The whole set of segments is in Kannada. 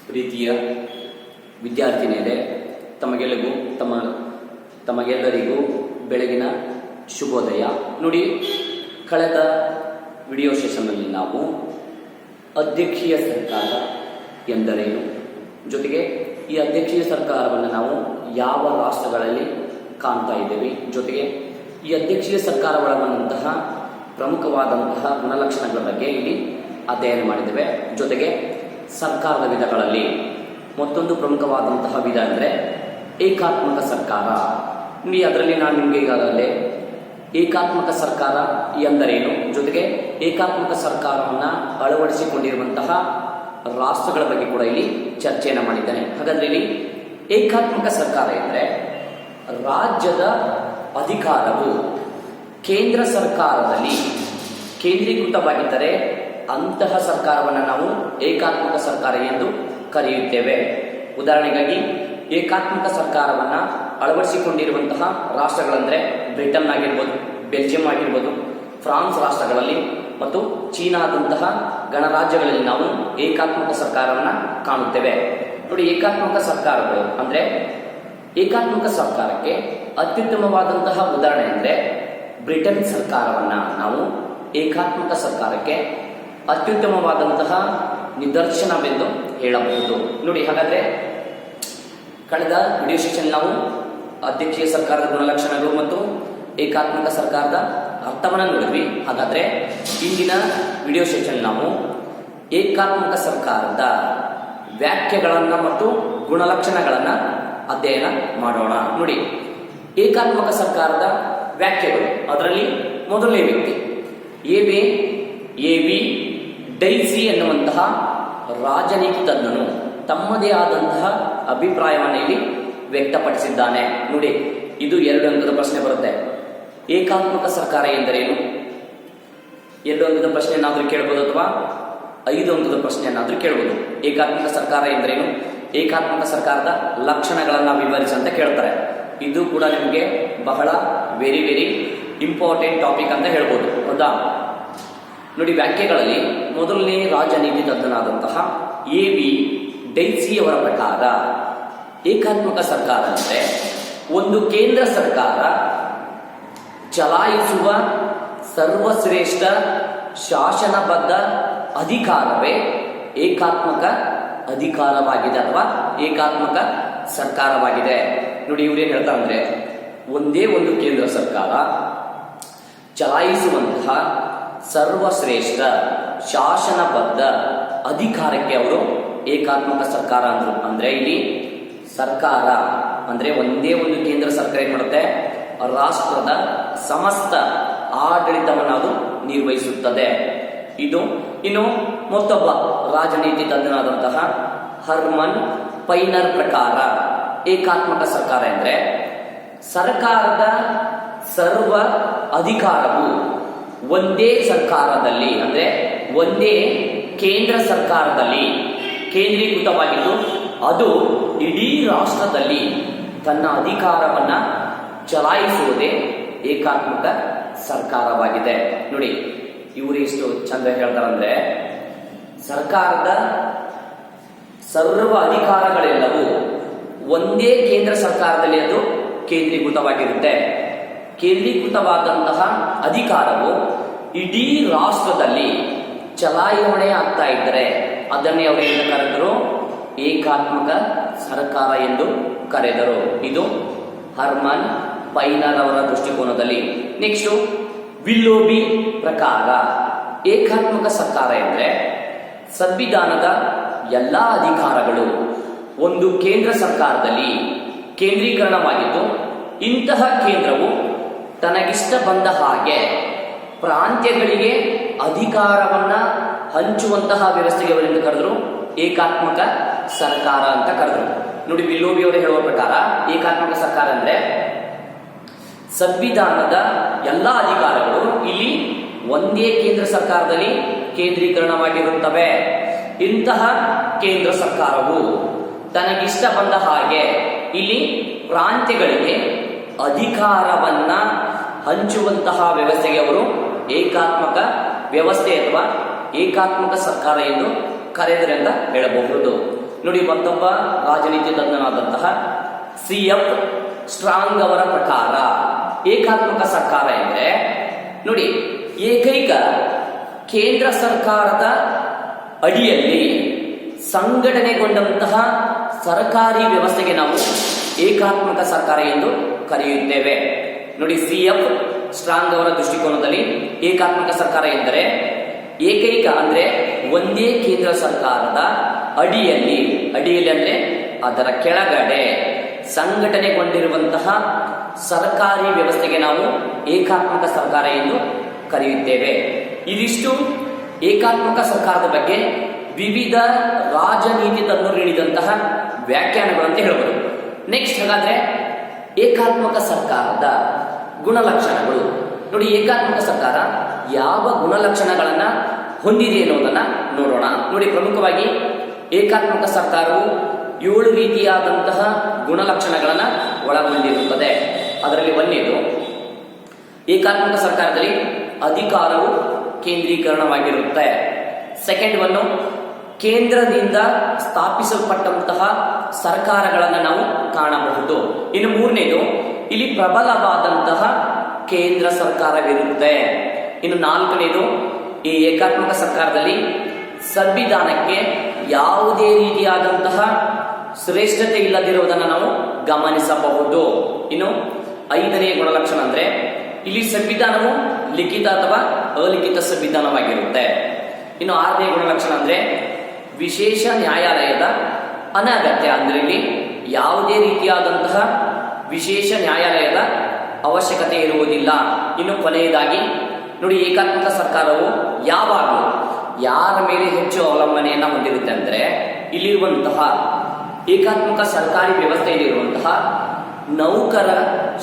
ಪ್ರೀತಿಯ ವಿದ್ಯಾರ್ಥಿನಿಯರೇ, ತಮಗೆಲ್ಲರಿಗೂ ಬೆಳಗಿನ ಶುಭೋದಯ. ನೋಡಿ, ಕಳೆದ ವಿಡಿಯೋ ಸೆಷನ್ನಲ್ಲಿ ನಾವು ಅಧ್ಯಕ್ಷೀಯ ಸರ್ಕಾರ ಎಂದರೇನು, ಜೊತೆಗೆ ಈ ಅಧ್ಯಕ್ಷೀಯ ಸರ್ಕಾರವನ್ನು ನಾವು ಯಾವ ರಾಷ್ಟ್ರಗಳಲ್ಲಿ ಕಾಣ್ತಾ ಇದ್ದೇವೆ, ಜೊತೆಗೆ ಈ ಅಧ್ಯಕ್ಷೀಯ ಸರ್ಕಾರ ಒಳಗೊಂಡಂತಹ ಪ್ರಮುಖವಾದಂತಹ ಗುಣಲಕ್ಷಣಗಳ ಬಗ್ಗೆ ಇಲ್ಲಿ ಅಧ್ಯಯನ ಮಾಡಿದ್ದೇವೆ. ಜೊತೆಗೆ ಸರ್ಕಾರದ ವಿಧಗಳಲ್ಲಿ ಮತ್ತೊಂದು ಪ್ರಮುಖವಾದಂತಹ ವಿಧ ಅಂದರೆ ಏಕಾತ್ಮಕ ಸರ್ಕಾರ. ನೋಡಿ, ಅದರಲ್ಲಿ ನಾನು ನಿಮಗೆ ಈಗಾಗಲೇ ಏಕಾತ್ಮಕ ಸರ್ಕಾರ ಎಂದರೇನು, ಜೊತೆಗೆ ಏಕಾತ್ಮಕ ಸರ್ಕಾರವನ್ನು ಅಳವಡಿಸಿಕೊಂಡಿರುವಂತಹ ರಾಷ್ಟ್ರಗಳ ಬಗ್ಗೆ ಕೂಡ ಇಲ್ಲಿ ಚರ್ಚೆಯನ್ನು ಮಾಡಿದ್ದೇನೆ. ಹಾಗಾದ್ರೆ ಇಲ್ಲಿ ಏಕಾತ್ಮಕ ಸರ್ಕಾರ ಎಂದರೆ ರಾಜ್ಯದ ಅಧಿಕಾರವು ಕೇಂದ್ರ ಸರ್ಕಾರದಲ್ಲಿ ಕೇಂದ್ರೀಕೃತವಾಗಿದ್ದರೆ ಅಂತಹ ಸರ್ಕಾರವನ್ನು ನಾವು ಏಕಾತ್ಮಕ ಸರ್ಕಾರ ಎಂದು ಕರೆಯುತ್ತೇವೆ. ಉದಾಹರಣೆಗಾಗಿ ಏಕಾತ್ಮಕ ಸರ್ಕಾರವನ್ನು ಅಳವಡಿಸಿಕೊಂಡಿರುವಂತಹ ರಾಷ್ಟ್ರಗಳೆಂದರೆ ಬ್ರಿಟನ್ ಆಗಿರ್ಬೋದು, ಬೆಲ್ಜಿಯಂ ಆಗಿರ್ಬೋದು, ಫ್ರಾನ್ಸ್ ರಾಷ್ಟ್ರಗಳಲ್ಲಿ ಮತ್ತು ಚೀನಾದಂತಹ ಗಣರಾಜ್ಯಗಳಲ್ಲಿ ನಾವು ಏಕಾತ್ಮಕ ಸರ್ಕಾರವನ್ನು ಕಾಣುತ್ತೇವೆ. ನೋಡಿ, ಏಕಾತ್ಮಕ ಸರ್ಕಾರಗಳು ಅಂದರೆ ಏಕಾತ್ಮಕ ಸರ್ಕಾರಕ್ಕೆ ಅತ್ಯುತ್ತಮವಾದಂತಹ ಉದಾಹರಣೆ ಅಂದರೆ ಬ್ರಿಟನ್ ಸರ್ಕಾರವನ್ನು ನಾವು ಏಕಾತ್ಮಕ ಸರ್ಕಾರಕ್ಕೆ ಅತ್ಯುತ್ತಮವಾದಂತಹ ನಿದರ್ಶನವೆಂದು ಹೇಳಬಹುದು. ನೋಡಿ, ಹಾಗಾದ್ರೆ ಕಳೆದ ವಿಡಿಯೋ ಸೆಷನ್ ನಾವು ಅಧ್ಯಕ್ಷೀಯ ಸರ್ಕಾರದ ಗುಣಲಕ್ಷಣಗಳು ಮತ್ತು ಏಕಾತ್ಮಕ ಸರ್ಕಾರದ ಅರ್ಥವನ್ನು ನೋಡಿದ್ವಿ. ಹಾಗಾದ್ರೆ ಇಂದಿನ ವಿಡಿಯೋ ಸೆಷನ್ ನಾವು ಏಕಾತ್ಮಕ ಸರ್ಕಾರದ ವ್ಯಾಖ್ಯೆಗಳನ್ನು ಮತ್ತು ಗುಣಲಕ್ಷಣಗಳನ್ನು ಅಧ್ಯಯನ ಮಾಡೋಣ. ನೋಡಿ, ಏಕಾತ್ಮಕ ಸರ್ಕಾರದ ವ್ಯಾಖ್ಯೆಗಳು, ಅದರಲ್ಲಿ ಮೊದಲನೇ ವ್ಯಕ್ತಿ ಎ.ವಿ. ಡೈಸಿ ಎನ್ನುವಂತಹ ರಾಜನೀತಿ ತಜ್ಞನು ತಮ್ಮದೇ ಆದಂತಹ ಅಭಿಪ್ರಾಯವನ್ನು ಇಲ್ಲಿ ವ್ಯಕ್ತಪಡಿಸಿದ್ದಾನೆ. ನೋಡಿ, ಇದು 2 ಅಂಕದ ಪ್ರಶ್ನೆ ಬರುತ್ತೆ. ಏಕಾತ್ಮಕ ಸರ್ಕಾರ ಎಂದರೇನು? 2 ಅಂಕದ ಪ್ರಶ್ನೆಯನ್ನಾದರೂ ಕೇಳಬಹುದು ಅಥವಾ 5 ಅಂಕದ ಪ್ರಶ್ನೆಯನ್ನಾದರೂ ಕೇಳಬಹುದು. ಏಕಾತ್ಮಕ ಸರ್ಕಾರ ಎಂದರೇನು, ಏಕಾತ್ಮಕ ಸರ್ಕಾರದ ಲಕ್ಷಣಗಳನ್ನು ವಿವರಿಸಿ ಅಂತ ಕೇಳ್ತಾರೆ. ಇದು ಕೂಡ ನಿಮಗೆ ಬಹಳ ವೆರಿ ಇಂಪಾರ್ಟೆಂಟ್ ಟಾಪಿಕ್ ಅಂತ ಹೇಳ್ಬೋದು, ಹೌದಾ? ನೋಡಿ, ವ್ಯಾಖ್ಯೆಗಳಲ್ಲಿ ಮೊದಲನೇ ರಾಜನೀತಿ ತಜ್ಞನಾದಂತಹ ಎ.ವಿ. ಡೈಸಿ ಅವರ ಪ್ರಕಾರ ಏಕಾತ್ಮಕ ಸರ್ಕಾರ ಅಂದರೆ ಒಂದು ಕೇಂದ್ರ ಸರ್ಕಾರ ಚಲಾಯಿಸುವ ಸರ್ವಶ್ರೇಷ್ಠ ಶಾಸನಬದ್ಧ ಅಧಿಕಾರವೇ ಏಕಾತ್ಮಕ ಅಧಿಕಾರವಾಗಿದೆ ಅಥವಾ ಏಕಾತ್ಮಕ ಸರ್ಕಾರವಾಗಿದೆ. ನೋಡಿ, ಇವ್ರೇನು ಹೇಳ್ತಾರೆ ಅಂದ್ರೆ ಒಂದೇ ಒಂದು ಕೇಂದ್ರ ಸರ್ಕಾರ ಚಲಾಯಿಸುವಂತಹ ಸರ್ವಶ್ರೇಷ್ಠ ಶಾಸನಬದ್ಧ ಅಧಿಕಾರಕ್ಕೆ ಅವರು ಏಕಾತ್ಮಕ ಸರ್ಕಾರ ಅಂದ್ರು. ಅಂದ್ರೆ ಇಲ್ಲಿ ಸರ್ಕಾರ ಅಂದ್ರೆ ಒಂದೇ ಒಂದು ಕೇಂದ್ರ ಸರ್ಕಾರ ಏನ್ ಮಾಡುತ್ತೆ, ರಾಷ್ಟ್ರದ ಸಮಸ್ತ ಆಡಳಿತವನ್ನು ಅದು ನಿರ್ವಹಿಸುತ್ತದೆ. ಇನ್ನು ಮತ್ತೊಬ್ಬ ರಾಜನೀತಿ ತಜ್ಞನಾದಂತಹ ಹರ್ಮನ್ ಪೈನರ್ ಪ್ರಕಾರ ಏಕಾತ್ಮಕ ಸರ್ಕಾರ ಎಂದ್ರೆ ಸರ್ಕಾರದ ಸರ್ವ ಅಧಿಕಾರವು ಒಂದೇ ಸರ್ಕಾರದಲ್ಲಿ ಅಂದ್ರೆ ಒಂದೇ ಕೇಂದ್ರ ಸರ್ಕಾರದಲ್ಲಿ ಕೇಂದ್ರೀಕೃತವಾಗಿದ್ದು ಅದು ಇಡೀ ರಾಷ್ಟ್ರದಲ್ಲಿ ತನ್ನ ಅಧಿಕಾರವನ್ನ ಚಲಾಯಿಸುವುದೇ ಏಕಾತ್ಮಕ ಸರ್ಕಾರವಾಗಿದೆ. ನೋಡಿ, ಇವರು ಎಷ್ಟು ಚಂದ ಹೇಳ್ತಾರಂದ್ರೆ ಸರ್ಕಾರದ ಸರ್ವ ಅಧಿಕಾರಗಳೆಲ್ಲವೂ ಒಂದೇ ಕೇಂದ್ರ ಸರ್ಕಾರದಲ್ಲಿ ಅದು ಕೇಂದ್ರೀಕೃತವಾಗಿರುತ್ತೆ. ಕೇಂದ್ರೀಕೃತವಾದಂತಹ ಅಧಿಕಾರವು ಇಡೀ ರಾಷ್ಟ್ರದಲ್ಲಿ ಚಲಾವಣೆ ಆಗ್ತಾ ಇದ್ದರೆ ಅದನ್ನೇ ಅವರು ಏನು ಕರೆದರು, ಏಕಾತ್ಮಕ ಸರ್ಕಾರ ಎಂದು ಕರೆದರು. ಇದು ಹರ್ಮನ್ ಪೈನರ್ ಅವರ ದೃಷ್ಟಿಕೋನದಲ್ಲಿ. ನೆಕ್ಸ್ಟ್, ವಿಲ್ಲೋಬಿ ಪ್ರಕಾರ ಏಕಾತ್ಮಕ ಸರ್ಕಾರ ಎಂದರೆ ಸಂವಿಧಾನದ ಎಲ್ಲಾ ಅಧಿಕಾರಗಳು ಒಂದು ಕೇಂದ್ರ ಸರ್ಕಾರದಲ್ಲಿ ಕೇಂದ್ರೀಕರಣವಾಗಿದ್ದು ಇಂತಹ ಕೇಂದ್ರವು ತನಗಿಷ್ಟ ಬಂದ ಹಾಗೆ ಪ್ರಾಂತ್ಯಗಳಿಗೆ ಅಧಿಕಾರವನ್ನ ಹಂಚುವಂತಹ ವ್ಯವಸ್ಥೆಗೆ ಅವರಿಂದ ಕರೆದರು ಏಕಾತ್ಮಕ ಸರ್ಕಾರ ಅಂತ ಕರೆದರು. ನೋಡಿ, ವಿಲ್ಲೋಬಿ ಅವರು ಹೇಳುವ ಪ್ರಕಾರ ಏಕಾತ್ಮಕ ಸರ್ಕಾರ ಅಂದ್ರೆ ಸಂವಿಧಾನದ ಎಲ್ಲಾ ಅಧಿಕಾರಗಳು ಇಲ್ಲಿ ಒಂದೇ ಕೇಂದ್ರ ಸರ್ಕಾರದಲ್ಲಿ ಕೇಂದ್ರೀಕರಣವಾಗಿರುತ್ತವೆ. ಇಂತಹ ಕೇಂದ್ರ ಸರ್ಕಾರವು ತನಗಿಷ್ಟ ಬಂದ ಹಾಗೆ ಇಲ್ಲಿ ಪ್ರಾಂತ್ಯಗಳಿಗೆ ಅಧಿಕಾರವನ್ನ ಹಂಚುವಂತಹ ವ್ಯವಸ್ಥೆಗೆ ಅವರು ಏಕಾತ್ಮಕ ವ್ಯವಸ್ಥೆ ಅಥವಾ ಏಕಾತ್ಮಕ ಸರ್ಕಾರ ಎಂದು ಕರೆದರೆಂದ ಹೇಳಬಹುದು. ನೋಡಿ, ಮತ್ತೊಬ್ಬ ರಾಜನೀತಿ ತಜ್ಞನಾದಂತಹ CF ಸ್ಟ್ರಾಂಗ್ ಅವರ ಪ್ರಕಾರ ಏಕಾತ್ಮಕ ಸರ್ಕಾರ ಎಂದರೆ ನೋಡಿ, ಏಕೈಕ ಕೇಂದ್ರ ಸರ್ಕಾರದ ಅಡಿಯಲ್ಲಿ ಸಂಘಟನೆಗೊಂಡಂತಹ ಸರ್ಕಾರಿ ವ್ಯವಸ್ಥೆಗೆ ನಾವು ಏಕಾತ್ಮಕ ಸರ್ಕಾರ ಎಂದು ಕರೆಯುತ್ತೇವೆ. ನೋಡಿ, CF ಸ್ಟ್ರಾಂಗ್ ಅವರ ದೃಷ್ಟಿಕೋನದಲ್ಲಿ ಏಕಾತ್ಮಕ ಸರ್ಕಾರ ಎಂದರೆ ಏಕೈಕ ಅಂದ್ರೆ ಒಂದೇ ಕೇಂದ್ರ ಸರ್ಕಾರದ ಅಡಿಯಲ್ಲಿ ಅಂದ್ರೆ ಅದರ ಕೆಳಗಡೆ ಸಂಘಟನೆಗೊಂಡಿರುವಂತಹ ಸರ್ಕಾರಿ ವ್ಯವಸ್ಥೆಗೆ ನಾವು ಏಕಾತ್ಮಕ ಸರ್ಕಾರ ಎಂದು ಕರೆಯುತ್ತೇವೆ. ಇದಿಷ್ಟು ಏಕಾತ್ಮಕ ಸರ್ಕಾರದ ಬಗ್ಗೆ ವಿವಿಧ ರಾಜನೀತಿ ತಜ್ಞರು ನೀಡಿದಂತಹ ವ್ಯಾಖ್ಯಾನಗಳು ಅಂತ ಹೇಳ್ಬೋದು. ನೆಕ್ಸ್ಟ್ ಹಾಗಾದ್ರೆ ಏಕಾತ್ಮಕ ಸರ್ಕಾರದ ಗುಣಲಕ್ಷಣಗಳು. ನೋಡಿ, ಏಕಾತ್ಮಕ ಸರ್ಕಾರ ಯಾವ ಗುಣಲಕ್ಷಣಗಳನ್ನ ಹೊಂದಿದೆ ಅನ್ನೋದನ್ನ ನೋಡೋಣ. ನೋಡಿ, ಪ್ರಮುಖವಾಗಿ ಏಕಾತ್ಮಕ ಸರ್ಕಾರವು 7 ರೀತಿಯಾದಂತಹ ಗುಣಲಕ್ಷಣಗಳನ್ನ ಒಳಗೊಂಡಿರುತ್ತದೆ. ಅದರಲ್ಲಿ ಒಂದೇದು, ಏಕಾತ್ಮಕ ಸರ್ಕಾರದಲ್ಲಿ ಅಧಿಕಾರವು ಕೇಂದ್ರೀಕರಣವಾಗಿರುತ್ತೆ. ಸೆಕೆಂಡ್ ಒನ್, ಕೇಂದ್ರದಿಂದ ಸ್ಥಾಪಿಸಲ್ಪಟ್ಟಂತಹ ಸರ್ಕಾರಗಳನ್ನು ನಾವು ಕಾಣಬಹುದು. ಇನ್ನು ಮೂರನೇದು, ಇಲ್ಲಿ ಪ್ರಬಲವಾದಂತಹ ಕೇಂದ್ರ ಸರ್ಕಾರವಿರುತ್ತೆ. ಇನ್ನು ನಾಲ್ಕನೇದು, ಈ ಏಕಾತ್ಮಕ ಸರ್ಕಾರದಲ್ಲಿ ಸಂವಿಧಾನಕ್ಕೆ ಯಾವುದೇ ರೀತಿಯಾದಂತಹ ಶ್ರೇಷ್ಠತೆ ಇಲ್ಲದಿರುವುದನ್ನು ನಾವು ಗಮನಿಸಬಹುದು. ಇನ್ನು ಐದನೇ ಗುಣಲಕ್ಷಣ ಅಂದ್ರೆ ಇಲ್ಲಿ ಸಂವಿಧಾನವು ಲಿಖಿತ ಅಥವಾ ಅಲಿಖಿತ ಸಂವಿಧಾನವಾಗಿರುತ್ತೆ. ಇನ್ನು ಆರನೇ ಗುಣಲಕ್ಷಣ ಅಂದ್ರೆ ವಿಶೇಷ ನ್ಯಾಯಾಲಯದ ಅನಗತ್ಯ, ಅಂದ್ರೆ ಇಲ್ಲಿ ಯಾವುದೇ ರೀತಿಯಾದಂತಹ ವಿಶೇಷ ನ್ಯಾಯಾಲಯದ ಅವಶ್ಯಕತೆ ಇರುವುದಿಲ್ಲ. ಇನ್ನು ಕೊನೆಯದಾಗಿ ನೋಡಿ, ಏಕಾತ್ಮಕ ಸರ್ಕಾರವು ಯಾವಾಗಲೂ ಯಾರ ಮೇಲೆ ಹೆಚ್ಚು ಅವಲಂಬನೆಯನ್ನ ಹೊಂದಿರುತ್ತೆ ಅಂದ್ರೆ ಇಲ್ಲಿರುವಂತಹ ಏಕಾತ್ಮಕ ಸರ್ಕಾರಿ ವ್ಯವಸ್ಥೆಯಲ್ಲಿರುವಂತಹ ನೌಕರ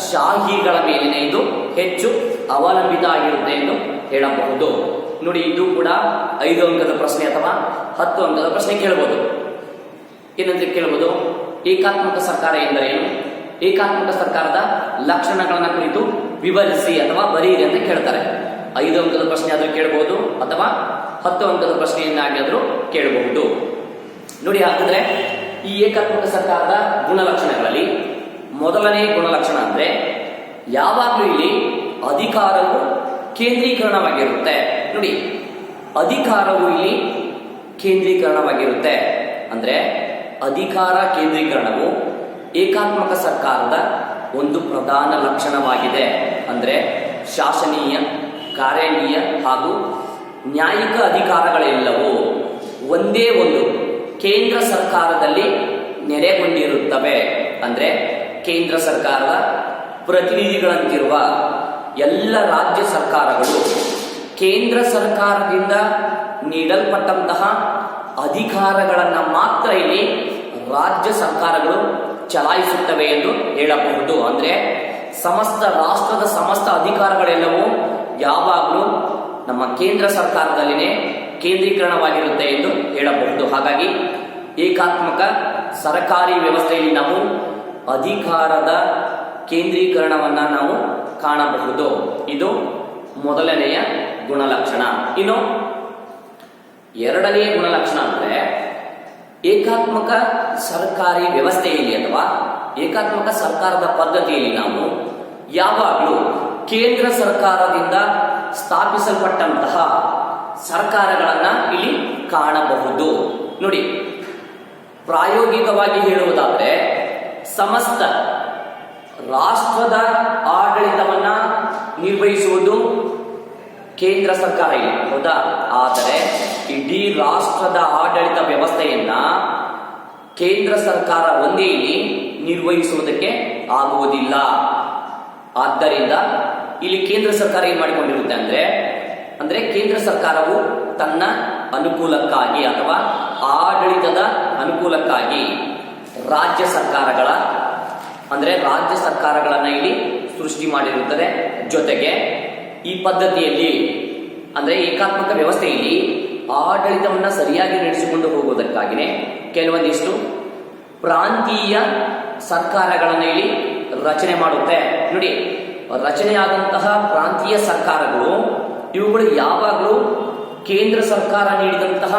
ಶಾಹಿಗಳ ಮೇಲಿನ ಇದು ಹೆಚ್ಚು ಅವಲಂಬಿತ ಆಗಿರುತ್ತೆ ಎಂದು ಹೇಳಬಹುದು. ನೋಡಿ, ಇದು ಕೂಡ 5 ಅಂಕದ ಪ್ರಶ್ನೆ ಅಥವಾ 10 ಅಂಕದ ಪ್ರಶ್ನೆ ಕೇಳಬಹುದು. ಏನಂತ ಕೇಳಬಹುದು, ಏಕಾತ್ಮಕ ಸರ್ಕಾರ ಎಂದರೇನು, ಏಕಾತ್ಮಕ ಸರ್ಕಾರದ ಲಕ್ಷಣಗಳನ್ನ ಕುರಿತು ವಿವರಿಸಿ ಅಥವಾ ಬರೆಯಿರಿ ಅಂತ ಕೇಳ್ತಾರೆ. 5 ಅಂಕದ ಪ್ರಶ್ನೆ ಆದ್ರೂ ಕೇಳಬಹುದು ಅಥವಾ 10 ಅಂಕದ ಪ್ರಶ್ನೆಯನ್ನಾದರೂ ಕೇಳಬಹುದು. ನೋಡಿ, ಹಾಗಾದ್ರೆ ಈ ಏಕಾತ್ಮಕ ಸರ್ಕಾರದ ಗುಣಲಕ್ಷಣಗಳಲ್ಲಿ ಮೊದಲನೇ ಗುಣಲಕ್ಷಣ ಅಂದ್ರೆ ಯಾವಾಗಲೂ ಇಲ್ಲಿ ಅಧಿಕಾರವು ಕೇಂದ್ರೀಕರಣವಾಗಿರುತ್ತೆ. ನೋಡಿ, ಅಧಿಕಾರವು ಇಲ್ಲಿ ಕೇಂದ್ರೀಕರಣವಾಗಿರುತ್ತೆ ಅಂದ್ರೆ ಅಧಿಕಾರ ಕೇಂದ್ರೀಕರಣವು ಏಕಾತ್ಮಕ ಸರ್ಕಾರದ ಒಂದು ಪ್ರಧಾನ ಲಕ್ಷಣವಾಗಿದೆ. ಅಂದ್ರೆ ಶಾಸನೀಯ, ಕಾರ್ಯನೀಯ ಹಾಗೂ ನ್ಯಾಯಿಕ ಅಧಿಕಾರಗಳೆಲ್ಲವೂ ಒಂದೇ ಒಂದು ಕೇಂದ್ರ ಸರ್ಕಾರದಲ್ಲಿ ನೆಲೆಗೊಂಡಿರುತ್ತವೆ. ಅಂದ್ರೆ ಕೇಂದ್ರ ಸರ್ಕಾರದ ಪ್ರತಿನಿಧಿಗಳಂತಿರುವ ಎಲ್ಲ ರಾಜ್ಯ ಸರ್ಕಾರಗಳು ಕೇಂದ್ರ ಸರ್ಕಾರದಿಂದ ನೀಡಲ್ಪಟ್ಟಂತಹ ಅಧಿಕಾರಗಳನ್ನು ಮಾತ್ರ ಇಲ್ಲಿ ರಾಜ್ಯ ಸರ್ಕಾರಗಳು ಚಲಾಯಿಸುತ್ತವೆ ಎಂದು ಹೇಳಬಹುದು. ಅಂದ್ರೆ ಸಮಸ್ತ ರಾಷ್ಟ್ರದ ಸಮಸ್ತ ಅಧಿಕಾರಗಳೆಲ್ಲವೂ ಯಾವಾಗಲೂ ನಮ್ಮ ಕೇಂದ್ರ ಸರ್ಕಾರದಲ್ಲಿನೇ ಕೇಂದ್ರೀಕರಣವಾಗಿರುತ್ತೆ ಎಂದು ಹೇಳಬಹುದು. ಹಾಗಾಗಿ ಏಕಾತ್ಮಕ ಸರ್ಕಾರಿ ವ್ಯವಸ್ಥೆಯಲ್ಲಿ ನಾವು ಅಧಿಕಾರದ ಕೇಂದ್ರೀಕರಣವನ್ನ ನಾವು ಕಾಣಬಹುದು. ಇದು ಮೊದಲನೆಯ ಗುಣಲಕ್ಷಣ. ಇನ್ನು ಎರಡನೆಯ ಗುಣಲಕ್ಷಣ ಅಂದ್ರೆ ಏಕಾತ್ಮಕ ಸರ್ಕಾರಿ ವ್ಯವಸ್ಥೆಯಲ್ಲಿ ಅಥವಾ ಏಕಾತ್ಮಕ ಸರ್ಕಾರದ ಪದ್ಧತಿಯಲ್ಲಿ ನಾವು ಯಾವಾಗಲೂ ಕೇಂದ್ರ ಸರ್ಕಾರದಿಂದ ಸ್ಥಾಪಿಸಲ್ಪಟ್ಟಂತಹ ಸರ್ಕಾರಗಳನ್ನ ಇಲ್ಲಿ ಕಾಣಬಹುದು. ನೋಡಿ, ಪ್ರಾಯೋಗಿಕವಾಗಿ ಹೇಳುವುದಾದರೆ ಸಮಸ್ತ ರಾಷ್ಟ್ರದ ಆಡಳಿತವನ್ನ ನಿರ್ವಹಿಸುವುದು ಕೇಂದ್ರ ಸರ್ಕಾರ ಇಲ್ಲ, ಹೌದಾ? ಆದರೆ ಇಡೀ ರಾಷ್ಟ್ರದ ಆಡಳಿತ ವ್ಯವಸ್ಥೆಯನ್ನ ಕೇಂದ್ರ ಸರ್ಕಾರ ಒಂದೇ ಇಲ್ಲಿ ನಿರ್ವಹಿಸುವುದಕ್ಕೆ ಆಗುವುದಿಲ್ಲ. ಆದ್ದರಿಂದ ಇಲ್ಲಿ ಕೇಂದ್ರ ಸರ್ಕಾರ ಏನ್ ಮಾಡಿಕೊಂಡಿರುತ್ತೆ ಅಂದ್ರೆ ಕೇಂದ್ರ ಸರ್ಕಾರವು ತನ್ನ ಅನುಕೂಲಕ್ಕಾಗಿ ಅಥವಾ ಆಡಳಿತದ ಅನುಕೂಲಕ್ಕಾಗಿ ರಾಜ್ಯ ಸರ್ಕಾರಗಳನ್ನ ಇಲ್ಲಿ ಸೃಷ್ಟಿ ಮಾಡಿರುತ್ತದೆ. ಜೊತೆಗೆ ಈ ಪದ್ಧತಿಯಲ್ಲಿ ಅಂದ್ರೆ ಏಕಾತ್ಮಕ ವ್ಯವಸ್ಥೆಯಲ್ಲಿ ಆಡಳಿತವನ್ನ ಸರಿಯಾಗಿ ನಡೆಸಿಕೊಂಡು ಹೋಗುವುದಕ್ಕಾಗಿನೇ ಕೆಲವೊಂದಿಷ್ಟು ಪ್ರಾಂತೀಯ ಸರ್ಕಾರಗಳನ್ನು ಇಲ್ಲಿ ರಚನೆ ಮಾಡುತ್ತೆ. ನೋಡಿ, ರಚನೆಯಾದಂತಹ ಪ್ರಾಂತೀಯ ಸರ್ಕಾರಗಳು ಇವುಗಳು ಯಾವಾಗಲೂ ಕೇಂದ್ರ ಸರ್ಕಾರ ನೀಡಿದಂತಹ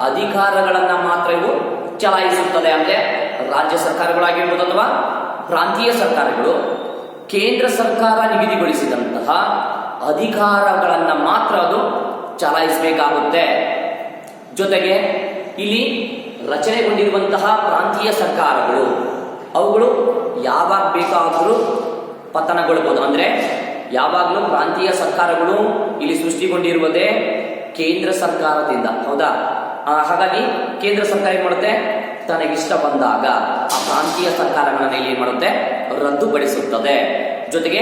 ಅಧಿಕಾರಗಳನ್ನ ಮಾತ್ರ ಇವು ಚಲಾಯಿಸುತ್ತದೆ. ಅಂದ್ರೆ ರಾಜ್ಯ ಸರ್ಕಾರಗಳಾಗಿರ್ಬೋದು ಅಥವಾ ಪ್ರಾಂತೀಯ ಸರ್ಕಾರಗಳು ಕೇಂದ್ರ ಸರ್ಕಾರ ನಿಗದಿಗೊಳಿಸಿದಂತಹ ಅಧಿಕಾರಗಳನ್ನ ಮಾತ್ರ ಅದು ಚಲಾಯಿಸಬೇಕಾಗುತ್ತೆ. ಜೊತೆಗೆ ಇಲ್ಲಿ ರಚನೆಗೊಂಡಿರುವಂತಹ ಪ್ರಾಂತೀಯ ಸರ್ಕಾರಗಳು ಅವುಗಳು ಯಾವಾಗ ಬೇಕಾದರೂ ಪತನಗೊಳ್ಳಬಹುದು. ಅಂದ್ರೆ ಯಾವಾಗಲೂ ಪ್ರಾಂತೀಯ ಸರ್ಕಾರಗಳು ಇಲ್ಲಿ ಸೃಷ್ಟಿಗೊಂಡಿರುವುದೇ ಕೇಂದ್ರ ಸರ್ಕಾರದಿಂದ, ಹೌದಾ? ಹಾಗಾಗಿ ಕೇಂದ್ರ ಸರ್ಕಾರ ಏನ್ ಮಾಡುತ್ತೆ, ತನಗಿಷ್ಟ ಬಂದಾಗ ಆ ಪ್ರಾಂತೀಯ ಸರ್ಕಾರಗಳನ್ನ ಇಲ್ಲಿ ಏನ್ ಮಾಡುತ್ತೆ, ರದ್ದುಪಡಿಸುತ್ತದೆ. ಜೊತೆಗೆ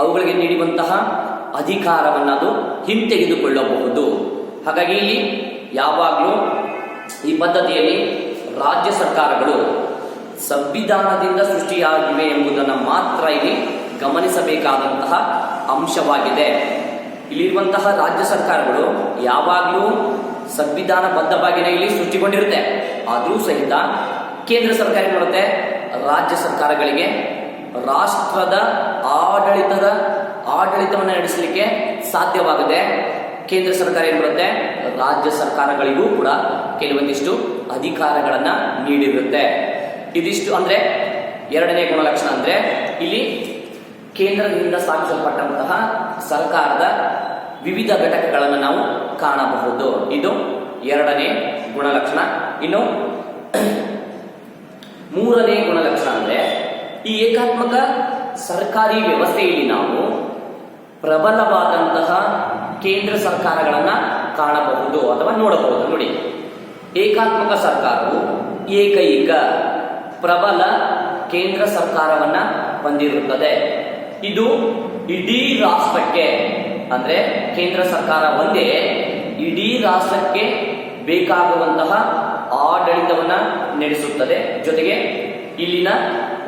ಅವುಗಳಿಗೆ ನೀಡುವಂತಹ ಅಧಿಕಾರವನ್ನು ಅದು ಹಿಂತೆಗೆದುಕೊಳ್ಳಬಹುದು. ಹಾಗಾಗಿ ಇಲ್ಲಿ ಯಾವಾಗಲೂ ಈ ಪದ್ಧತಿಯಲ್ಲಿ ರಾಜ್ಯ ಸರ್ಕಾರಗಳು ಸಂವಿಧಾನದಿಂದ ಸೃಷ್ಟಿಯಾಗಿವೆ ಎಂಬುದನ್ನು ಮಾತ್ರ ಇಲ್ಲಿ ಗಮನಿಸಬೇಕಾದಂತಹ ಅಂಶವಾಗಿದೆ. ಇಲ್ಲಿರುವಂತಹ ರಾಜ್ಯ ಸರ್ಕಾರಗಳು ಯಾವಾಗಲೂ ಸಂವಿಧಾನಬದ್ಧವಾಗಿಯೇ ಇಲ್ಲಿ ಸೃಷ್ಟಿಗೊಂಡಿರುತ್ತೆ. ಆದರೂ ಸಹಿತ ಕೇಂದ್ರ ಸರ್ಕಾರ ಏನ್ ಮಾಡುತ್ತೆ, ರಾಜ್ಯ ಸರ್ಕಾರಗಳಿಗೆ ರಾಷ್ಟ್ರದ ಆಡಳಿತವನ್ನು ನಡೆಸಲಿಕ್ಕೆ ಸಾಧ್ಯವಾಗದೆ ಕೇಂದ್ರ ಸರ್ಕಾರ ಏನ್ ಮಾಡುತ್ತೆ, ರಾಜ್ಯ ಸರ್ಕಾರಗಳಿಗೂ ಕೂಡ ಕೆಲವೊಂದಿಷ್ಟು ಅಧಿಕಾರಗಳನ್ನ ನೀಡಿರುತ್ತೆ. ಇದಿಷ್ಟು ಅಂದ್ರೆ ಎರಡನೇ ಗುಣಲಕ್ಷಣ. ಅಂದ್ರೆ ಇಲ್ಲಿ ಕೇಂದ್ರದಿಂದ ಸ್ಥಾಪಿಸಲ್ಪಟ್ಟಂತಹ ಸರ್ಕಾರದ ವಿವಿಧ ಘಟಕಗಳನ್ನು ನಾವು ಕಾಣಬಹುದು. ಇದು ಎರಡನೇ ಗುಣಲಕ್ಷಣ. ಇನ್ನು ಮೂರನೇ ಗುಣಲಕ್ಷಣ ಅಂದ್ರೆ ಈ ಏಕಾತ್ಮಕ ಸರ್ಕಾರಿ ವ್ಯವಸ್ಥೆಯಲ್ಲಿ ನಾವು ಪ್ರಬಲವಾದಂತಹ ಕೇಂದ್ರ ಸರ್ಕಾರಗಳನ್ನ ಕಾಣಬಹುದು ಅಥವಾ ನೋಡಬಹುದು. ನೋಡಿ, ಏಕಾತ್ಮಕ ಸರ್ಕಾರವು ಏಕೈಕ ಪ್ರಬಲ ಕೇಂದ್ರ ಸರ್ಕಾರವನ್ನ ಹೊಂದಿರುತ್ತದೆ. ಇದು ಇಡೀ ರಾಷ್ಟ್ರಕ್ಕೆ, ಅಂದ್ರೆ ಕೇಂದ್ರ ಸರ್ಕಾರ ಒಂದೇ ಇಡೀ ರಾಷ್ಟ್ರಕ್ಕೆ ಬೇಕಾಗುವಂತಹ ಆಡಳಿತವನ್ನ ನಡೆಸುತ್ತದೆ. ಜೊತೆಗೆ ಇಲ್ಲಿನ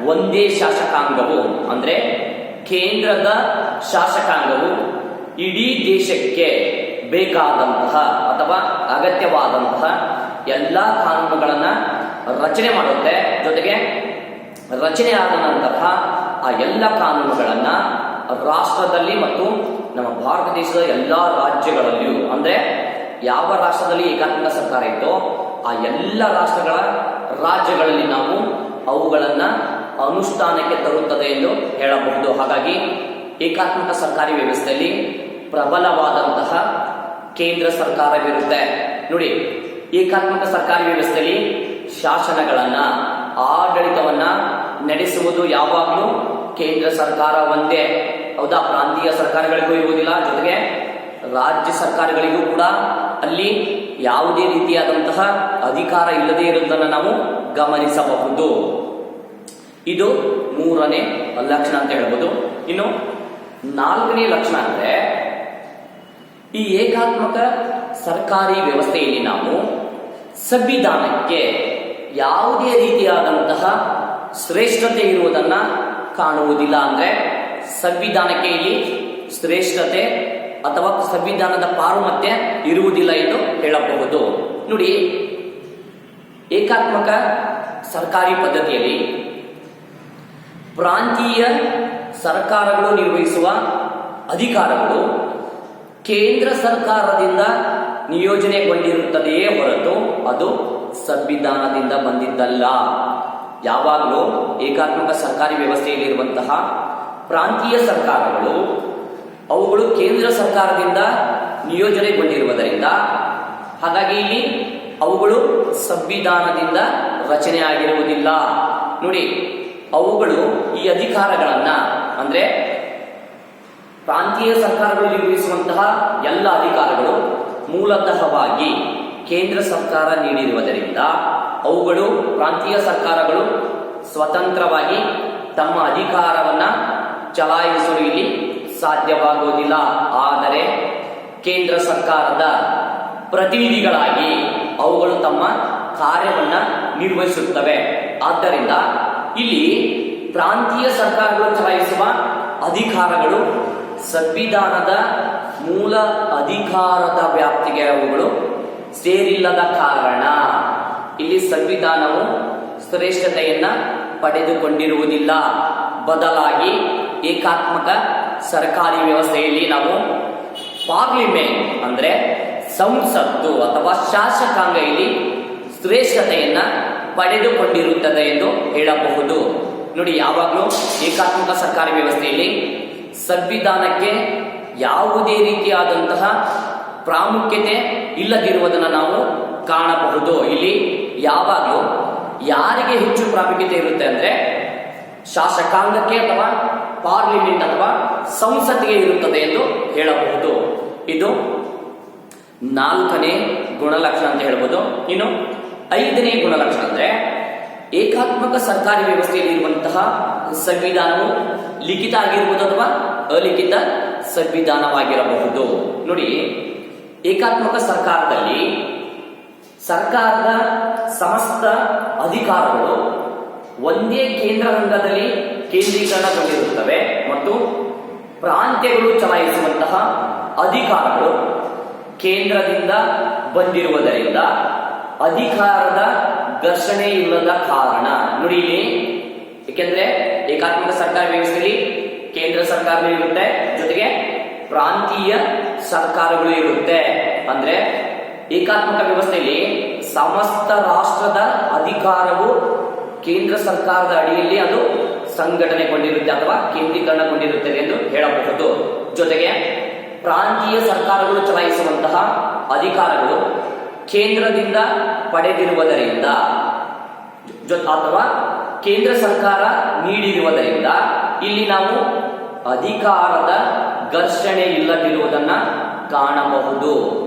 ಒಂದೇ ಶಾಸಕಾಂಗವು, ಅಂದ್ರೆ ಕೇಂದ್ರದ ಶಾಸಕಾಂಗವು ಇಡೀ ದೇಶಕ್ಕೆ ಬೇಕಾದಂತಹ ಅಥವಾ ಅಗತ್ಯವಾದಂತಹ ಎಲ್ಲ ಕಾನೂನುಗಳನ್ನ ರಚನೆ ಮಾಡುತ್ತೆ. ಜೊತೆಗೆ ರಚನೆ ಆದ ನಂತರ ಆ ಎಲ್ಲ ಕಾನೂನುಗಳನ್ನ ರಾಷ್ಟ್ರದಲ್ಲಿ ಮತ್ತು ನಮ್ಮ ಭಾರತ ದೇಶದ ಎಲ್ಲ ರಾಜ್ಯಗಳಲ್ಲಿಯೂ, ಅಂದ್ರೆ ಯಾವ ರಾಷ್ಟ್ರದಲ್ಲಿ ಏಕಾತ್ಮಕ ಸರ್ಕಾರ ಇತ್ತೋ ಆ ಎಲ್ಲ ರಾಜ್ಯಗಳಲ್ಲಿ ನಾವು ಅವುಗಳನ್ನ ಅನುಷ್ಠಾನಕ್ಕೆ ತರುತ್ತದೆ ಎಂದು ಹೇಳಬಹುದು. ಹಾಗಾಗಿ ಏಕಾತ್ಮಕ ಸರ್ಕಾರಿ ವ್ಯವಸ್ಥೆಯಲ್ಲಿ ಪ್ರಬಲವಾದಂತಹ ಕೇಂದ್ರ ಸರ್ಕಾರವಿರುತ್ತೆ. ನೋಡಿ, ಏಕಾತ್ಮಕ ಸರ್ಕಾರಿ ವ್ಯವಸ್ಥೆಯಲ್ಲಿ ಶಾಸನಗಳನ್ನ, ಆಡಳಿತವನ್ನ ನಡೆಸುವುದು ಯಾವಾಗಲೂ ಕೇಂದ್ರ ಸರ್ಕಾರ ಒಂದೇ, ಹೌದಾ? ಪ್ರಾಂತೀಯ ಸರ್ಕಾರಗಳಿಗೂ ಇರುವುದಿಲ್ಲ. ಜೊತೆಗೆ ರಾಜ್ಯ ಸರ್ಕಾರಗಳಿಗೂ ಕೂಡ ಅಲ್ಲಿ ಯಾವುದೇ ರೀತಿಯಾದಂತಹ ಅಧಿಕಾರ ಇಲ್ಲದೆ ಇರುವುದನ್ನು ನಾವು ಗಮನಿಸಬಹುದು. ಇದು ಮೂರನೇ ಲಕ್ಷಣ ಅಂತ ಹೇಳ್ಬೋದು. ಇನ್ನು ನಾಲ್ಕನೇ ಲಕ್ಷಣ ಅಂದ್ರೆ ಈ ಏಕಾತ್ಮಕ ಸರ್ಕಾರಿ ವ್ಯವಸ್ಥೆಯಲ್ಲಿ ನಾವು ಸಂವಿಧಾನಕ್ಕೆ ಯಾವುದೇ ರೀತಿಯಾದಂತಹ ಶ್ರೇಷ್ಠತೆ ಇರುವುದನ್ನ ಕಾಣುವುದಿಲ್ಲ. ಅಂದ್ರೆ ಸಂವಿಧಾನಕ್ಕೆ ಇಲ್ಲಿ ಶ್ರೇಷ್ಠತೆ ಅಥವಾ ಸಂವಿಧಾನದ ಪಾರುಮತ್ಯ ಇರುವುದಿಲ್ಲ ಎಂದು ಹೇಳಬಹುದು. ನೋಡಿ, ಏಕಾತ್ಮಕ ಸರ್ಕಾರಿ ಪದ್ಧತಿಯಲ್ಲಿ ಪ್ರಾಂತೀಯ ಸರ್ಕಾರಗಳು ನಿರ್ವಹಿಸುವ ಅಧಿಕಾರಗಳು ಕೇಂದ್ರ ಸರ್ಕಾರದಿಂದ ನಿಯೋಜನೆಗೊಂಡಿರುತ್ತದೆಯೇ ಹೊರತು ಅದು ಸಂವಿಧಾನದಿಂದ ಬಂದಿದ್ದಲ್ಲ. ಯಾವಾಗಲೂ ಏಕಾತ್ಮಕ ಸರ್ಕಾರಿ ವ್ಯವಸ್ಥೆಯಲ್ಲಿರುವಂತಹ ಪ್ರಾಂತೀಯ ಸರ್ಕಾರಗಳು ಅವುಗಳು ಕೇಂದ್ರ ಸರ್ಕಾರದಿಂದ ನಿಯೋಜನೆಗೊಂಡಿರುವುದರಿಂದ ಹಾಗಾಗಿ ಇಲ್ಲಿ ಅವುಗಳು ಸಂವಿಧಾನದಿಂದ ರಚನೆ ಆಗಿರುವುದಿಲ್ಲ. ನೋಡಿ, ಅವುಗಳು ಈ ಅಧಿಕಾರಗಳನ್ನ, ಅಂದ್ರೆ ಪ್ರಾಂತೀಯ ಸರ್ಕಾರಗಳು ನಿರ್ವಹಿಸುವಂತಹ ಎಲ್ಲ ಅಧಿಕಾರಗಳು ಮೂಲತಃವಾಗಿ ಕೇಂದ್ರ ಸರ್ಕಾರ ನೀಡಿರುವುದರಿಂದ ಅವುಗಳು ಪ್ರಾಂತೀಯ ಸರ್ಕಾರಗಳು ಸ್ವತಂತ್ರವಾಗಿ ತಮ್ಮ ಅಧಿಕಾರವನ್ನ ಚಲಾಯಿಸಲು ಇಲ್ಲಿ ಸಾಧ್ಯವಾಗುವುದಿಲ್ಲ. ಆದರೆ ಕೇಂದ್ರ ಸರ್ಕಾರದ ಪ್ರತಿನಿಧಿಗಳಾಗಿ ಅವುಗಳು ತಮ್ಮ ಕಾರ್ಯವನ್ನ ನಿರ್ವಹಿಸುತ್ತವೆ. ಆದ್ದರಿಂದ ಇಲ್ಲಿ ಪ್ರಾಂತೀಯ ಸರ್ಕಾರಗಳು ಚಲಾಯಿಸುವ ಅಧಿಕಾರಗಳು ಸಂವಿಧಾನದ ಮೂಲ ಅಧಿಕಾರದ ವ್ಯಾಪ್ತಿಗೆ ಅವುಗಳು ಸೇರಿಲ್ಲದ ಕಾರಣ ಇಲ್ಲಿ ಸಂವಿಧಾನವು ಶ್ರೇಷ್ಠತೆಯನ್ನ ಪಡೆದುಕೊಂಡಿರುವುದಿಲ್ಲ. ಬದಲಾಗಿ ಏಕಾತ್ಮಕ ಸರ್ಕಾರಿ ವ್ಯವಸ್ಥೆಯಲ್ಲಿ ನಾವು ಪಾರ್ಲಿಮೆಂಟ್ ಅಂದ್ರೆ ಸಂಸತ್ತು ಅಥವಾ ಶಾಸಕಾಂಗ ಇಲ್ಲಿ ಶ್ರೇಷ್ಠತೆಯನ್ನ ಪಡೆದುಕೊಂಡಿರುತ್ತದೆ ಎಂದು ಹೇಳಬಹುದು. ನೋಡಿ, ಯಾವಾಗಲೂ ಏಕಾತ್ಮಕ ಸರ್ಕಾರಿ ವ್ಯವಸ್ಥೆಯಲ್ಲಿ ಸಂವಿಧಾನಕ್ಕೆ ಯಾವುದೇ ರೀತಿಯಾದಂತಹ ಪ್ರಾಮುಖ್ಯತೆ ಇಲ್ಲದಿರುವುದನ್ನು ನಾವು ಕಾಣಬಹುದು. ಇಲ್ಲಿ ಯಾವಾಗಲೂ ಯಾರಿಗೆ ಹೆಚ್ಚು ಪ್ರಾಮುಖ್ಯತೆ ಇರುತ್ತೆ ಅಂದ್ರೆ ಶಾಸಕಾಂಗಕ್ಕೆ ಅಥವಾ ಪಾರ್ಲಿಮೆಂಟ್ ಅಥವಾ ಸಂಸತ್ತಿಗೆ ಇರುತ್ತದೆ ಎಂದು ಹೇಳಬಹುದು. ಇದು 4ನೇ ಗುಣಲಕ್ಷಣ ಅಂತ ಹೇಳ್ಬೋದು. ಇನ್ನು 5ನೇ ಗುಣಲಕ್ಷಣ ಅಂದ್ರೆ ಏಕಾತ್ಮಕ ಸರ್ಕಾರಿ ವ್ಯವಸ್ಥೆಯಲ್ಲಿ ಇರುವಂತಹ ಸಂವಿಧಾನವು ಲಿಖಿತ ಆಗಿರುವುದು ಅಥವಾ ಅಲಿಖಿತ ಸಂವಿಧಾನವಾಗಿರಬಹುದು. ನೋಡಿ, ಏಕಾತ್ಮಕ ಸರ್ಕಾರದಲ್ಲಿ ಸರ್ಕಾರದ ಸಮಸ್ತ ಅಧಿಕಾರಗಳು ಒಂದೇ ಕೇಂದ್ರ ರಂಗದಲ್ಲಿ ಕೇಂದ್ರೀಕರಣಗೊಂಡಿರುತ್ತವೆ ಮತ್ತು ಪ್ರಾಂತ್ಯಗಳು ಚಲಾಯಿಸುವಂತಹ ಅಧಿಕಾರಗಳು ಕೇಂದ್ರದಿಂದ ಬಂದಿರುವುದರಿಂದ ಅಧಿಕಾರದ ಘರ್ಷಣೆ ಇಲ್ಲದ ಕಾರಣ. ನೋಡಿ, ಇಲ್ಲಿ ಏಕೆಂದ್ರೆ ಏಕಾತ್ಮಕ ಸರ್ಕಾರ ವ್ಯವಸ್ಥೆಯಲ್ಲಿ ಕೇಂದ್ರ ಸರ್ಕಾರ ಇರುತ್ತೆ, ಜೊತೆಗೆ ಪ್ರಾಂತೀಯ ಸರ್ಕಾರಗಳು ಇರುತ್ತೆ. ಅಂದ್ರೆ ಏಕಾತ್ಮಕ ವ್ಯವಸ್ಥೆಯಲ್ಲಿ ಸಮಸ್ತ ರಾಷ್ಟ್ರದ ಅಧಿಕಾರವು ಕೇಂದ್ರ ಸರ್ಕಾರದ ಅಡಿಯಲ್ಲಿ ಅದು ಸಂಘಟನೆಗೊಂಡಿರುತ್ತೆ ಅಥವಾ ಕೇಂದ್ರೀಕರಣಗೊಂಡಿರುತ್ತದೆ ಎಂದು ಹೇಳಬಹುದು. ಜೊತೆಗೆ ಪ್ರಾಂತೀಯ ಸರ್ಕಾರಗಳು ಚಲಾಯಿಸುವಂತಹ ಅಧಿಕಾರಗಳು ಕೇಂದ್ರದಿಂದ ಪಡೆದಿರುವುದರಿಂದ ಅಥವಾ ಕೇಂದ್ರ ಸರ್ಕಾರ ನೀಡಿರುವುದರಿಂದ ಇಲ್ಲಿ ನಾವು ಅಧಿಕಾರದ ಘರ್ಷಣೆ ಇಲ್ಲದಿರುವುದನ್ನ ಕಾಣಬಹುದು.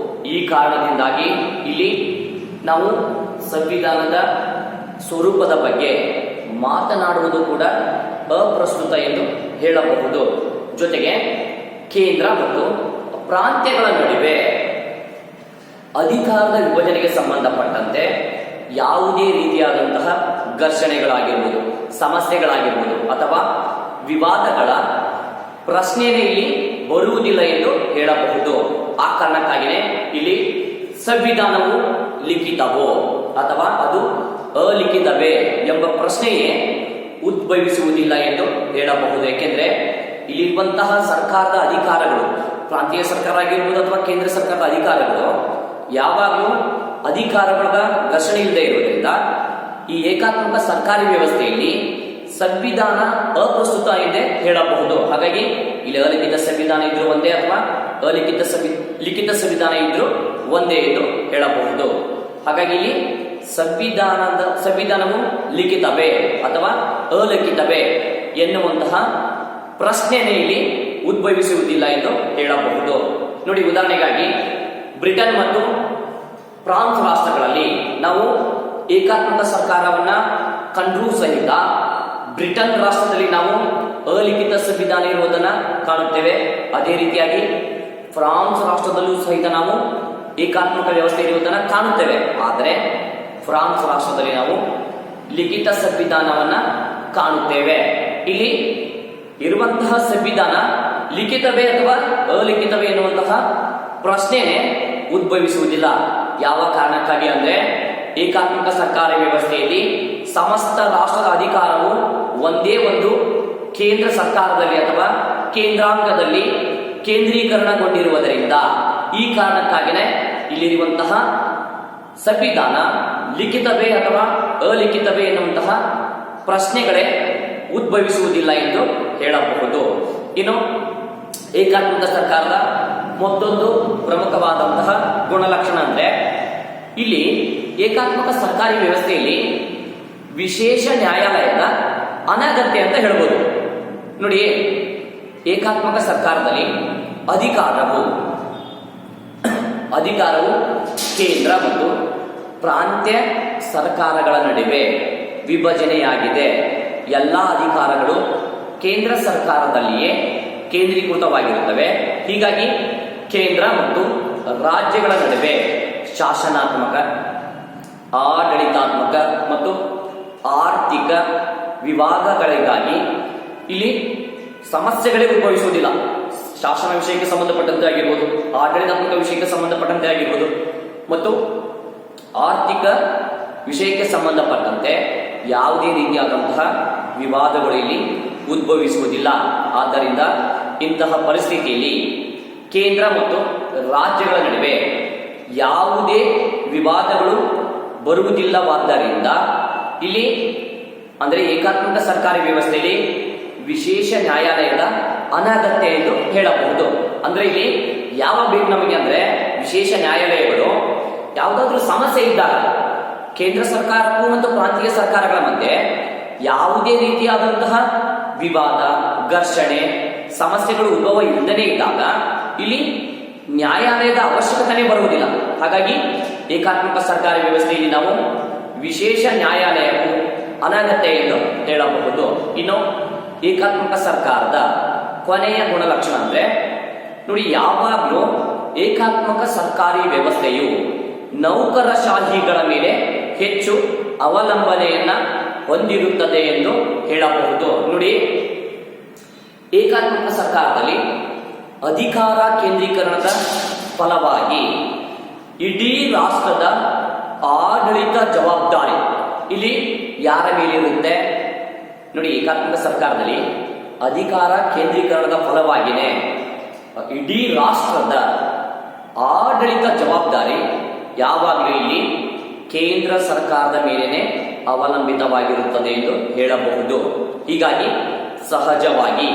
ಈ ಕಾರಣದಿಂದಾಗಿ ಇಲ್ಲಿ ನಾವು ಸಂವಿಧಾನದ ಸ್ವರೂಪದ ಬಗ್ಗೆ ಮಾತನಾಡುವುದು ಕೂಡ ಅಪ್ರಸ್ತುತ ಎಂದು ಹೇಳಬಹುದು. ಜೊತೆಗೆ ಕೇಂದ್ರ ಮತ್ತು ಪ್ರಾಂತ್ಯಗಳ ನಡುವೆ ಅಧಿಕಾರದ ವಿಭಜನೆಗೆ ಸಂಬಂಧಪಟ್ಟಂತೆ ಯಾವುದೇ ರೀತಿಯಾದಂತಹ ಘರ್ಷಣೆಗಳಾಗಿರ್ಬೋದು, ಸಮಸ್ಯೆಗಳಾಗಿರ್ಬೋದು ಅಥವಾ ವಿವಾದಗಳ ಪ್ರಶ್ನೆನೇ ಇಲ್ಲಿ ಬರುವುದಿಲ್ಲ ಎಂದು ಹೇಳಬಹುದು. ಆ ಕಾರಣಕ್ಕಾಗಿಯೇ ಇಲ್ಲಿ ಸಂವಿಧಾನವು ಲಿಖಿತವೋ ಅಥವಾ ಅದು ಅಲಿಖಿತವೇ ಎಂಬ ಪ್ರಶ್ನೆಯೇ ಉದ್ಭವಿಸುವುದಿಲ್ಲ ಎಂದು ಹೇಳಬಹುದು. ಏಕೆಂದ್ರೆ ಇಲ್ಲಿರುವಂತಹ ಸರ್ಕಾರದ ಅಧಿಕಾರಗಳು, ಪ್ರಾಂತೀಯ ಸರ್ಕಾರ ಆಗಿರ್ಬೋದು ಅಥವಾ ಕೇಂದ್ರ ಸರ್ಕಾರದ ಅಧಿಕಾರಗಳು ಯಾವಾಗಲೂ ಅಧಿಕಾರಗಳ ಘರ್ಷಣೆ ಇಲ್ಲದೆ ಇರುವುದರಿಂದ ಈ ಏಕಾತ್ಮಕ ಸರ್ಕಾರಿ ವ್ಯವಸ್ಥೆಯಲ್ಲಿ ಸಂವಿಧಾನ ಅಪ್ರಸ್ತುತ ಎಂದೇ ಹೇಳಬಹುದು. ಹಾಗಾಗಿ ಇಲ್ಲಿ ಅಲಿಖಿತ ಸಂವಿಧಾನ ಇದ್ರೂ ಒಂದೇ ಅಥವಾ ಲಿಖಿತ ಸಂವಿಧಾನ ಇದ್ರೂ ಒಂದೇ ಎಂದು ಹೇಳಬಹುದು. ಹಾಗಾಗಿ ಇಲ್ಲಿ ಸಂವಿಧಾನವು ಲಿಖಿತವೇ ಅಥವಾ ಅಲಿಖಿತವೇ ಎನ್ನುವಂತಹ ಪ್ರಶ್ನೆನೇ ಇಲ್ಲಿ ಉದ್ಭವಿಸುವುದಿಲ್ಲ ಎಂದು ಹೇಳಬಹುದು. ನೋಡಿ, ಉದಾಹರಣೆಗಾಗಿ ಬ್ರಿಟನ್ ಮತ್ತು ಫ್ರಾನ್ಸ್ ರಾಷ್ಟ್ರಗಳಲ್ಲಿ ನಾವು ಏಕಾತ್ಮಕ ಸರ್ಕಾರವನ್ನ ಕಂಡ್ರೂ ಸಹಿತ ಬ್ರಿಟನ್ ರಾಷ್ಟ್ರದಲ್ಲಿ ನಾವು ಅಲಿಖಿತ ಸಂವಿಧಾನ ಇರುವುದನ್ನು ಕಾಣುತ್ತೇವೆ. ಅದೇ ರೀತಿಯಾಗಿ ಫ್ರಾನ್ಸ್ ರಾಷ್ಟ್ರದಲ್ಲೂ ಸಹಿತ ನಾವು ಏಕಾತ್ಮಕ ವ್ಯವಸ್ಥೆ ಇರುವುದನ್ನು ಕಾಣುತ್ತೇವೆ. ಆದರೆ ಫ್ರಾನ್ಸ್ ರಾಷ್ಟ್ರದಲ್ಲಿ ನಾವು ಲಿಖಿತ ಸಂವಿಧಾನವನ್ನ ಕಾಣುತ್ತೇವೆ. ಇಲ್ಲಿ ಇರುವಂತಹ ಸಂವಿಧಾನ ಲಿಖಿತವೇ ಅಥವಾ ಅಲಿಖಿತವೇ ಎನ್ನುವಂತಹ ಪ್ರಶ್ನೆನೇ ಉದ್ಭವಿಸುವುದಿಲ್ಲ. ಯಾವ ಕಾರಣಕ್ಕಾಗಿ ಅಂದ್ರೆ ಏಕಾತ್ಮಕ ಸರ್ಕಾರ ವ್ಯವಸ್ಥೆಯಲ್ಲಿ ಸಮಸ್ತ ರಾಷ್ಟ್ರದ ಅಧಿಕಾರವು ಒಂದೇ ಒಂದು ಕೇಂದ್ರ ಸರ್ಕಾರದಲ್ಲಿ ಅಥವಾ ಕೇಂದ್ರಾಂಗದಲ್ಲಿ ಕೇಂದ್ರೀಕರಣಗೊಂಡಿರುವುದರಿಂದ ಈ ಕಾರಣಕ್ಕಾಗಿಯೇ ಇಲ್ಲಿರುವಂತಹ ಸಂವಿಧಾನ ಲಿಖಿತವೇ ಅಥವಾ ಅಲಿಖಿತವೇ ಎನ್ನುವಂತಹ ಪ್ರಶ್ನೆಗಳೇ ಉದ್ಭವಿಸುವುದಿಲ್ಲ ಎಂದು ಹೇಳಬಹುದು. ಇನ್ನು ಏಕಾತ್ಮಕ ಸರ್ಕಾರದ ಮತ್ತೊಂದು ಪ್ರಮುಖವಾದಂತಹ ಗುಣಲಕ್ಷಣ ಅಂದ್ರೆ ಇಲ್ಲಿ ಏಕಾತ್ಮಕ ಸರ್ಕಾರಿ ವ್ಯವಸ್ಥೆಯಲ್ಲಿ ವಿಶೇಷ ನ್ಯಾಯಾಲಯದ ಅನಗತ್ಯ ಅಂತ ಹೇಳ್ಬೋದು. ನೋಡಿ, ಏಕಾತ್ಮಕ ಸರ್ಕಾರದಲ್ಲಿ ಅಧಿಕಾರವು ಕೇಂದ್ರ ಮತ್ತು ಪ್ರಾಂತ್ಯ ಸರ್ಕಾರಗಳ ನಡುವೆ ವಿಭಜನೆಯಾಗಿದೆ. ಎಲ್ಲ ಅಧಿಕಾರಗಳು ಕೇಂದ್ರ ಸರ್ಕಾರದಲ್ಲಿಯೇ ಕೇಂದ್ರೀಕೃತವಾಗಿರುತ್ತವೆ. ಹೀಗಾಗಿ ಕೇಂದ್ರ ಮತ್ತು ರಾಜ್ಯಗಳ ನಡುವೆ ಶಾಸನಾತ್ಮಕ, ಆಡಳಿತಾತ್ಮಕ ಮತ್ತು ಆರ್ಥಿಕ ವಿವಾದಗಳಿಗಾಗಿ ಇಲ್ಲಿ ಸಮಸ್ಯೆಗಳೇ ಉದ್ಭವಿಸುವುದಿಲ್ಲ. ಶಾಸನ ವಿಷಯಕ್ಕೆ ಸಂಬಂಧಪಟ್ಟಂತೆ ಆಗಿರ್ಬೋದು, ಆಡಳಿತಾತ್ಮಕ ವಿಷಯಕ್ಕೆ ಸಂಬಂಧಪಟ್ಟಂತೆ ಆಗಿರ್ಬೋದು ಮತ್ತು ಆರ್ಥಿಕ ವಿಷಯಕ್ಕೆ ಸಂಬಂಧಪಟ್ಟಂತೆ ಯಾವುದೇ ರೀತಿಯಾದಂತಹ ವಿವಾದಗಳು ಇಲ್ಲಿ ಉದ್ಭವಿಸುವುದಿಲ್ಲ. ಆದ್ದರಿಂದ ಇಂತಹ ಪರಿಸ್ಥಿತಿಯಲ್ಲಿ ಕೇಂದ್ರ ಮತ್ತು ರಾಜ್ಯಗಳ ನಡುವೆ ಯಾವುದೇ ವಿವಾದಗಳು ಬರುವುದಿಲ್ಲವಾದ್ದರಿಂದ ಇಲ್ಲಿ ಅಂದ್ರೆ ಏಕಾತ್ಮಕ ಸರ್ಕಾರಿ ವ್ಯವಸ್ಥೆಯಲ್ಲಿ ವಿಶೇಷ ನ್ಯಾಯಾಲಯದ ಅನಗತ್ಯ ಎಂದು ಹೇಳಬಹುದು. ಅಂದ್ರೆ ಇಲ್ಲಿ ಯಾವ ಬೇಕು ನಮಗೆ ಅಂದ್ರೆ ವಿಶೇಷ ನ್ಯಾಯಾಲಯಗಳು ಯಾವುದಾದ್ರೂ ಸಮಸ್ಯೆ ಇದ್ದಾಗ ಕೇಂದ್ರ ಸರ್ಕಾರಕ್ಕೂ ಮತ್ತು ಪ್ರಾಂತೀಯ ಸರ್ಕಾರಗಳ ಮಧ್ಯೆ ಯಾವುದೇ ರೀತಿಯಾದಂತಹ ವಿವಾದ, ಘರ್ಷಣೆ, ಸಮಸ್ಯೆಗಳು ಉದ್ಭವ ಇಲ್ಲದೇ ಇದ್ದಾಗ ಇಲ್ಲಿ ನ್ಯಾಯಾಲಯದ ಅವಶ್ಯಕತೆ ಬರುವುದಿಲ್ಲ. ಹಾಗಾಗಿ ಏಕಾತ್ಮಕ ಸರ್ಕಾರಿ ವ್ಯವಸ್ಥೆಯಲ್ಲಿ ನಾವು ವಿಶೇಷ ನ್ಯಾಯಾಲಯವು ಅನಗತ್ಯ ಎಂದು ಹೇಳಬಹುದು. ಇನ್ನು ಏಕಾತ್ಮಕ ಸರ್ಕಾರದ ಕೊನೆಯ ಗುಣಲಕ್ಷಣ ಅಂದ್ರೆ ನೋಡಿ, ಯಾವಾಗಲೂ ಏಕಾತ್ಮಕ ಸರ್ಕಾರಿ ವ್ಯವಸ್ಥೆಯು ನೌಕರಶಾಹಿಗಳ ಮೇಲೆ ಹೆಚ್ಚು ಅವಲಂಬನೆಯನ್ನ ಹೊಂದಿರುತ್ತದೆ ಎಂದು ಹೇಳಬಹುದು. ನೋಡಿ, ಏಕಾತ್ಮಕ ಸರ್ಕಾರದಲ್ಲಿ ಅಧಿಕಾರ ಕೇಂದ್ರೀಕರಣದ ಫಲವಾಗಿ ಇಡೀ ರಾಷ್ಟ್ರದ ಆಡಳಿತ ಜವಾಬ್ದಾರಿ ಇಲ್ಲಿ ಯಾರ ಮೇಲೆ ಇರುತ್ತೆ? ನೋಡಿ, ಏಕಾತ್ಮಕ ಸರ್ಕಾರದಲ್ಲಿ ಅಧಿಕಾರ ಕೇಂದ್ರೀಕರಣದ ಫಲವಾಗಿನೇ ಇಡೀ ರಾಷ್ಟ್ರದ ಆಡಳಿತ ಜವಾಬ್ದಾರಿ ಯಾವಾಗಲೂ ಇಲ್ಲಿ ಕೇಂದ್ರ ಸರ್ಕಾರದ ಮೇಲೇನೆ ಅವಲಂಬಿತವಾಗಿರುತ್ತದೆ ಎಂದು ಹೇಳಬಹುದು. ಹೀಗಾಗಿ ಸಹಜವಾಗಿ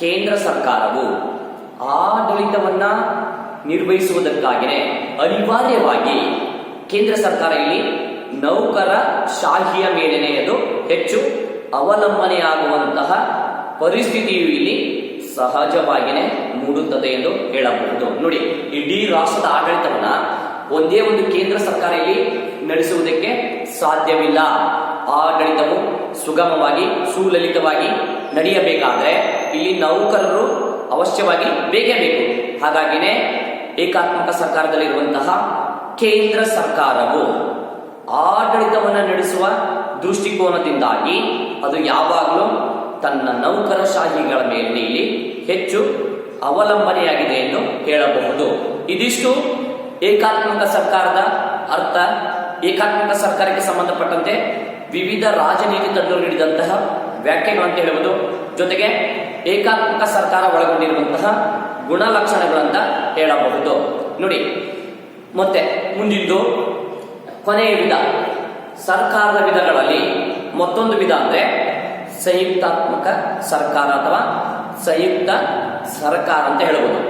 ಕೇಂದ್ರ ಸರ್ಕಾರವು ಆಡಳಿತವನ್ನ ನಿರ್ವಹಿಸುವುದಕ್ಕಾಗಿಯೇ ಅನಿವಾರ್ಯವಾಗಿ ಕೇಂದ್ರ ಸರ್ಕಾರ ಇಲ್ಲಿ ನೌಕರ ಶಾಹಿಯ ಮೇಲೇನೆ ಅದು ಹೆಚ್ಚು ಅವಲಂಬನೆಯಾಗುವಂತಹ ಪರಿಸ್ಥಿತಿಯು ಇಲ್ಲಿ ಸಹಜವಾಗಿಯೇ ಮೂಡುತ್ತದೆ ಎಂದು ಹೇಳಬಹುದು. ನೋಡಿ, ಇಡೀ ರಾಷ್ಟ್ರದ ಆಡಳಿತವನ್ನ ಒಂದೇ ಒಂದು ಕೇಂದ್ರ ಸರ್ಕಾರ ಇಲ್ಲಿ ನಡೆಸುವುದಕ್ಕೆ ಸಾಧ್ಯವಿಲ್ಲ. ಆಡಳಿತವು ಸುಗಮವಾಗಿ ಸುಲಲಿತವಾಗಿ ನಡೆಯಬೇಕಾದ್ರೆ ಇಲ್ಲಿ ನೌಕರರು ಅವಶ್ಯವಾಗಿ ಬೇಕೇ ಬೇಕು. ಹಾಗಾಗಿನೇ ಏಕಾತ್ಮಕ ಸರ್ಕಾರದಲ್ಲಿರುವಂತಹ ಕೇಂದ್ರ ಸರ್ಕಾರವು ಆಡಳಿತವನ್ನು ನಡೆಸುವ ದೃಷ್ಟಿಕೋನದಿಂದಾಗಿ ಅದು ಯಾವಾಗಲೂ ತನ್ನ ನೌಕರಶಾಹಿಗಳ ಮೇಲೆ ಇಲ್ಲಿ ಹೆಚ್ಚು ಅವಲಂಬನೆಯಾಗಿದೆ ಎಂದು ಹೇಳಬಹುದು. ಇದಿಷ್ಟು ಏಕಾತ್ಮಕ ಸರ್ಕಾರದ ಅರ್ಥ. ಏಕಾತ್ಮಕ ಸರ್ಕಾರಕ್ಕೆ ಸಂಬಂಧಪಟ್ಟಂತೆ ವಿವಿಧ ರಾಜನೀತಿ ತಜ್ಞರು ನೀಡಿದಂತಹ ವ್ಯಾಖ್ಯೆಗಳು ಅಂತ ಹೇಳುವುದು, ಜೊತೆಗೆ ಏಕಾತ್ಮಕ ಸರ್ಕಾರ ಒಳಗೊಂಡಿರುವಂತಹ ಗುಣಲಕ್ಷಣಗಳಂತ ಹೇಳಬಹುದು. ನೋಡಿ, ಮತ್ತೆ ಮುಂದಿದ್ದು ಕೊನೆಯ ವಿಧ, ಸರ್ಕಾರದ ವಿಧಗಳಲ್ಲಿ ಮತ್ತೊಂದು ವಿಧ ಅಂದ್ರೆ ಸಂಯುಕ್ತಾತ್ಮಕ ಸರ್ಕಾರ ಅಥವಾ ಸಂಯುಕ್ತ ಸರ್ಕಾರ ಅಂತ ಹೇಳಬಹುದು.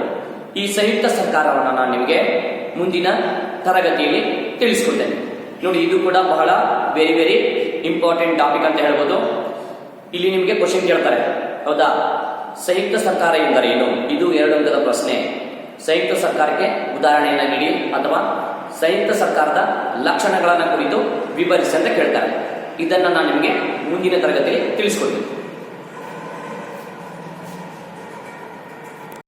ಈ ಸಂಯುಕ್ತ ಸರ್ಕಾರವನ್ನು ನಾನು ನಿಮಗೆ ಮುಂದಿನ ತರಗತಿಯಲ್ಲಿ ತಿಳಿಸ್ಕೊಡ್ತೇನೆ. ನೋಡಿ, ಇದು ಕೂಡ ಬಹಳ ವೆರಿ ವೆರಿ ಇಂಪಾರ್ಟೆಂಟ್ ಟಾಪಿಕ್ ಅಂತ ಹೇಳ್ಬೋದು. ಇಲ್ಲಿ ನಿಮಗೆ ಕ್ವಶನ್ ಕೇಳ್ತಾರೆ, ಹೌದಾ, ಸಂಯುಕ್ತ ಸರ್ಕಾರ ಎಂದರೇನು? ಇದು 2 ಅಂಕದ ಪ್ರಶ್ನೆ. ಸಂಯುಕ್ತ ಸರ್ಕಾರಕ್ಕೆ ಉದಾಹರಣೆಯನ್ನು ನೀಡಿ ಅಥವಾ ಸಂಯುಕ್ತ ಸರ್ಕಾರದ ಲಕ್ಷಣಗಳನ್ನು ಕುರಿತು ವಿವರಿಸಿ ಅಂತ ಕೇಳ್ತಾರೆ. ಇದನ್ನ ನಾನು ನಿಮಗೆ ಮುಂದಿನ ತರಗತಿಯಲ್ಲಿ ತಿಳಿಸ್ಕೊಡ್ತೀನಿ.